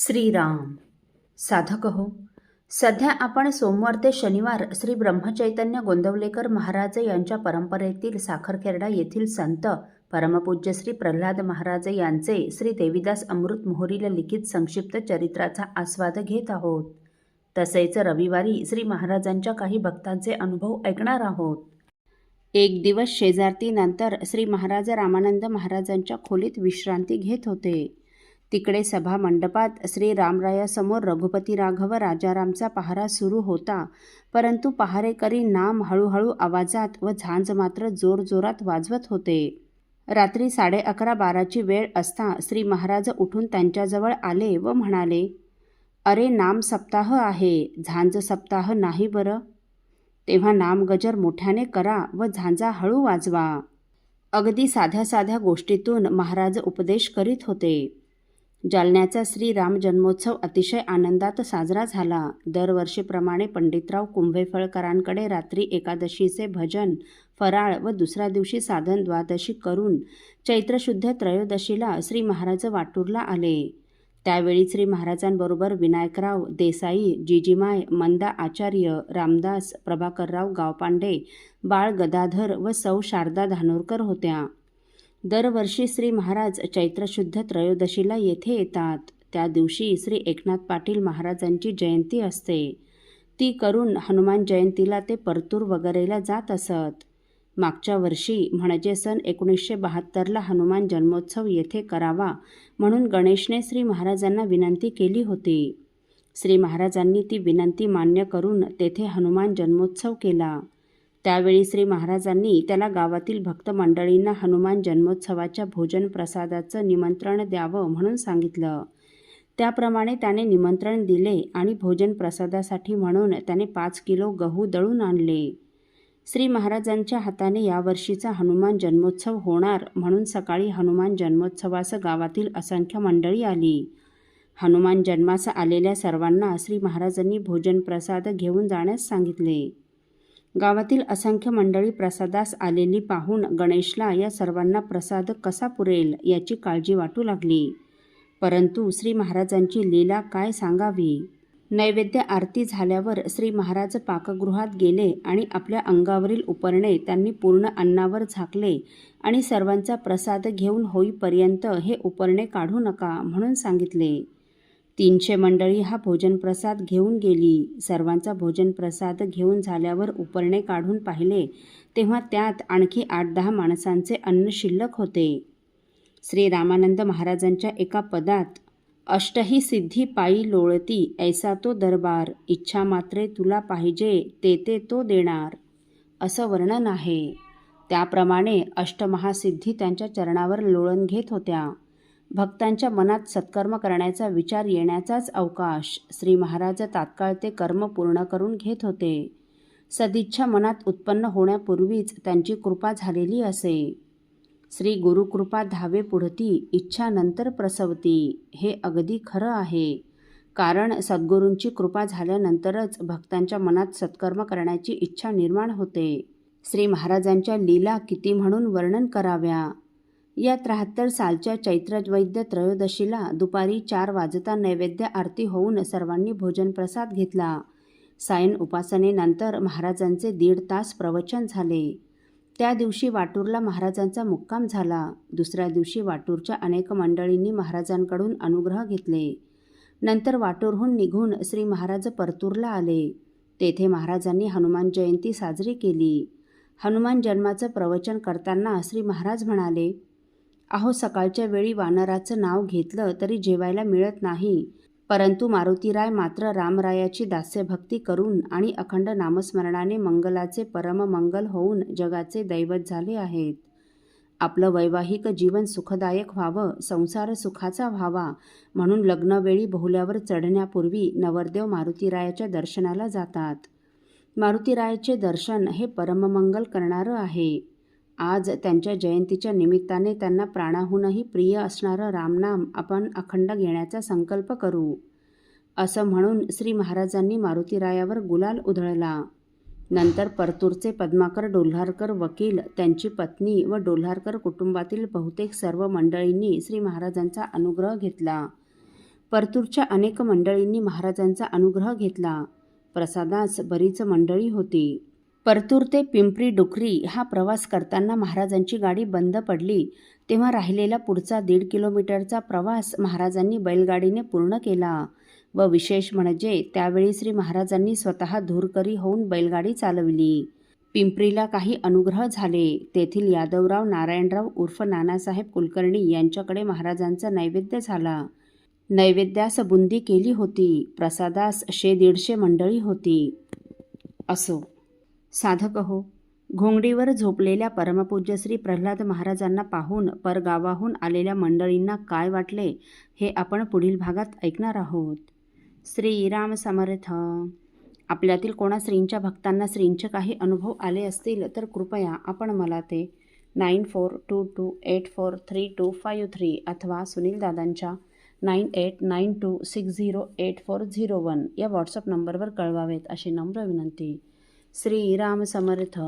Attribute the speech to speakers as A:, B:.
A: श्रीराम. साधक हो, सध्या आपण सोमवार ते शनिवार श्री ब्रह्मचैतन्य गोंदवलेकर महाराज यांच्या परंपरेतील साखरखेर्डा येथील संत परमपूज्य श्री प्रल्हाद महाराज यांचे श्री देवीदास अमृत मोहोरीला लिखित संक्षिप्त चरित्राचा आस्वाद घेत आहोत. तसेच रविवारी श्री महाराजांच्या काही भक्तांचे अनुभव ऐकणार आहोत. एक दिवस शेजारतीनंतर श्री महाराज रामानंद महाराजांच्या खोलीत विश्रांती घेत होते. तिकडे सभा मंडपात श्री रामरायासमोर रघुपती राघव राजारामचा पहारा सुरू होता, परंतु पहारेकरी नाम हळूहळू आवाजात व झांज मात्र जोरजोरात वाजवत होते. रात्री 11:30-12ची वेळ असता श्री महाराज उठून त्यांच्याजवळ आले व म्हणाले, "अरे, नाम सप्ताह आहे, झांज सप्ताह नाही बरं. तेव्हा नामगजर मोठ्याने करा व झांजा हळू वाजवा." अगदी साध्या साध्या गोष्टीतून महाराज उपदेश करीत होते. जालन्याचा श्री राम जन्मोत्सव अतिशय आनंदात साजरा झाला. दरवर्षीप्रमाणे पंडितराव कुंभेफळकरांकडे रात्री एकादशीचे भजन, फराळ व दुसऱ्या दिवशी साधन द्वादशी करून चैत्रशुद्ध त्रयोदशीला श्री महाराज वाटूरला आले. त्यावेळी श्री महाराजांबरोबर विनायकराव देसाई, जिजीमाय, मंदा आचार्य, रामदास, प्रभाकरराव गावपांडे, बाळ गदाधर व सौ शारदा धानोरकर होत्या. दरवर्षी श्री महाराज चैत्रशुद्ध त्रयोदशीला येथे येतात. त्या दिवशी श्री एकनाथ पाटील महाराजांची जयंती असते. ती करून हनुमान जयंतीला ते परतूर वगैरेला जात असत. मागच्या वर्षी म्हणजे सन 1972ला हनुमान जन्मोत्सव येथे करावा म्हणून गणेशने श्री महाराजांना विनंती केली होती. श्री महाराजांनी ती विनंती मान्य करून तेथे हनुमान जन्मोत्सव केला. त्यावेळी श्री महाराजांनी त्याला गावातील भक्त मंडळींना हनुमान जन्मोत्सवाच्या भोजन प्रसादाचं निमंत्रण द्यावं म्हणून सांगितलं. त्याप्रमाणे त्याने निमंत्रण दिले आणि भोजन प्रसादासाठी म्हणून त्याने 5 किलो गहू दळून आणले. श्री महाराजांच्या हाताने यावर्षीचा हनुमान जन्मोत्सव होणार म्हणून सकाळी हनुमान जन्मोत्सवास गावातील असंख्य मंडळी आली. हनुमान जन्मास आलेल्या सर्वांना श्री महाराजांनी भोजन प्रसाद घेऊन जाण्यास सांगितले. गावातील असंख्य मंडळी प्रसादास आलेली पाहून गणेशला या सर्वांना प्रसाद कसा पुरेल याची काळजी वाटू लागली. परंतु श्री महाराजांची लीला काय सांगावी. नैवेद्य आरती झाल्यावर श्री महाराज पाकगृहात गेले आणि आपल्या अंगावरील उपरणे त्यांनी पूर्ण अन्नावर झाकले आणि सर्वांचा प्रसाद घेऊन होईपर्यंत हे उपरणे काढू नका म्हणून सांगितले. 300 मंडळी हा भोजन प्रसाद घेऊन गेली. सर्वांचा भोजन प्रसाद घेऊन झाल्यावर उपरणे काढून पाहिले तेव्हा त्यात आणखी 8-10 माणसांचे अन्न शिल्लक होते. श्री रामानंद महाराजांच्या एका पदात "अष्टही सिद्धी पायी लोळती ऐसा तो दरबार, इच्छा मात्रे तुला पाहिजे ते तो देणार" असं वर्णन आहे. त्याप्रमाणे अष्टमहासिद्धी त्यांच्या चरणावर लोळण घेत होत्या. भक्तांच्या मनात सत्कर्म करण्याचा विचार येण्याचाच अवकाश श्री महाराज तात्काळ ते कर्म पूर्ण करून घेत होते. सदिच्छा मनात उत्पन्न होण्यापूर्वीच त्यांची कृपा झालेली असे. श्री गुरुकृपा धावे पुढती, इच्छा नंतर प्रसवती. हे अगदी खरं आहे. कारण सद्गुरूंची कृपा झाल्यानंतरच भक्तांच्या मनात सत्कर्म करण्याची इच्छा निर्माण होते. श्री महाराजांच्या लीला किती म्हणून वर्णन कराव्या. या 73 सालच्या चैत्रवैद्य त्रयोदशीला दुपारी 4 वाजता नैवेद्य आरती होऊन सर्वांनी भोजन प्रसाद घेतला. सायन उपासनेनंतर महाराजांचे 1.5 तास प्रवचन झाले. त्या दिवशी वाटूरला महाराजांचा मुक्काम झाला. दुसऱ्या दिवशी वाटूरच्या अनेक मंडळींनी महाराजांकडून अनुग्रह घेतले. नंतर वाटूरहून निघून श्री महाराज परतूरला आले. तेथे महाराजांनी हनुमान जयंती साजरी केली. हनुमान जन्माचं प्रवचन करताना श्री महाराज म्हणाले, "अहो, सकाळच्या वेळी वानराचं नाव घेतलं तरी जेवायला मिळत नाही, परंतु मारुतीराय मात्र रामरायाची दास्यभक्ती करून आणि अखंड नामस्मरणाने मंगलाचे परममंगल होऊन जगाचे दैवत झाले आहेत. आपलं वैवाहिक जीवन सुखदायक व्हावं, संसार सुखाचा व्हावा म्हणून लग्नवेळी बहुल्यावर चढण्यापूर्वी नवरदेव मारुतीरायाच्या दर्शनाला जातात. मारुतीरायाचे दर्शन हे परममंगल करणारं आहे. आज त्यांच्या जयंतीच्या निमित्ताने त्यांना प्राणाहूनही प्रिय असणारं रामनाम आपण अखंड घेण्याचा संकल्प करू." असं म्हणून श्री महाराजांनी मारुतीरायावर गुलाल उधळला. नंतर परतूरचे पद्माकर डोल्हारकर वकील, त्यांची पत्नी व डोल्हारकर कुटुंबातील बहुतेक सर्व मंडळींनी श्री महाराजांचा अनुग्रह घेतला. परतूरच्या अनेक मंडळींनी महाराजांचा अनुग्रह घेतला. प्रसादास बरीच मंडळी होती. परतूर ते पिंपरी डुकरी हा प्रवास करताना महाराजांची गाडी बंद पडली, तेव्हा राहिलेला पुढचा 1.5 किलोमीटरचा प्रवास महाराजांनी बैलगाडीने पूर्ण केला. व विशेष म्हणजे त्यावेळी श्री महाराजांनी स्वतः धूरकरी होऊन बैलगाडी चालविली. पिंपरीला काही अनुग्रह झाले. तेथील यादवराव नारायणराव उर्फ नानासाहेब कुलकर्णी यांच्याकडे महाराजांचा नैवेद्य झाला. नैवेद्यास बुंदी केली होती. प्रसादास 100-150 मंडळी होती. असो, साधक हो, घोंगडीवर झोपलेल्या परमपूज्य श्री प्रल्हाद महाराजांना पाहून परगावाहून आलेल्या मंडळींना काय वाटले हे आपण पुढील भागात ऐकणार आहोत. श्रीराम समर्थ. आपल्यातील कोणा श्रींच्या भक्तांना श्रींचे काही अनुभव आले असतील तर कृपया आपण मला ते 9422843253 अथवा सुनील दादांच्या 9892608401 या व्हॉट्सअप नंबरवर कळवावेत अशी नम्र विनंती. श्रीराम समर्थ.